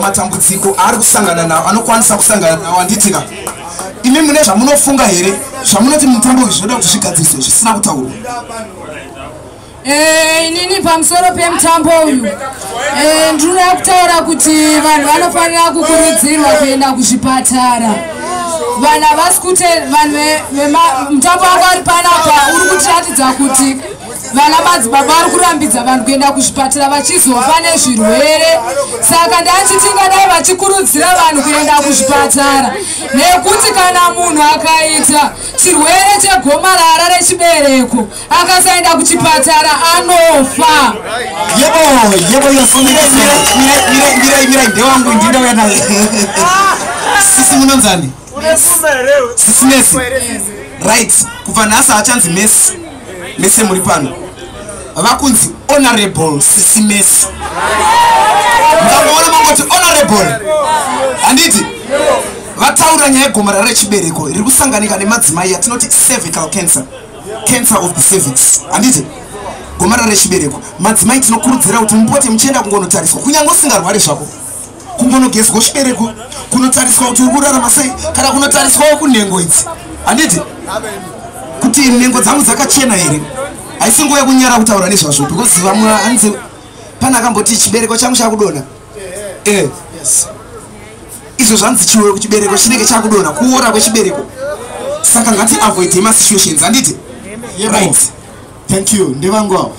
matambudziko ari kusangana nawo anokwanisa kusangana nawo anditika imi mune zvamunofunga here zvamunoti mutambo uyu zvoda kuti zvigadziriswe zvisina kutaurwa inini pamusoro pemutambo uyu ndinoda kutaura kuti vanhu vanofanira kukurudzirwa kuenda kuzvipatara vana vasikute vanhu mutambo wako ari panapa uri kutiratidza kuti vana madzibaba vari kurambidza vanhu kuenda kuzvipatara vachizofa nezvirwere saka ndachiti ngadai vachikurudzira vanhu kuenda kuzvipatara nekuti kana munhu akaita chirwere chegomarara rechibereko akasaenda kuchipatara anofa. Mirai ndewangu ndinouya naye sisi munonzani sisi Messi right kubva nhasi achanzi Messi muri pano vakunzi honorable sisi Messi ndakaona mangoti honorable handiti vataura nyaya yegomarara rechibereko riri kusanganika nemadzimai yatinoti cervical cancer of the cervix handiti gomarara rechibereko madzimai tinokurudzira kuti mupote muchienda kungonotariswa kunyange usingarwari zvako kumbonogezwa chibereko kunotariswa kuti uri kurarama sei kana kunotariswawo kunhengo idzi handiti kuti nhengo dzangu dzakachena here haisi nguva yekunyara kutaura nezvazvo because vamwe hanzi pana akamboti chibereko changu chakudonha izvo zvanzi chibereko chinenge chakudonha kuora kwechibereko saka ngati avoid masituations handiti right. Thank you. Ndivangwa.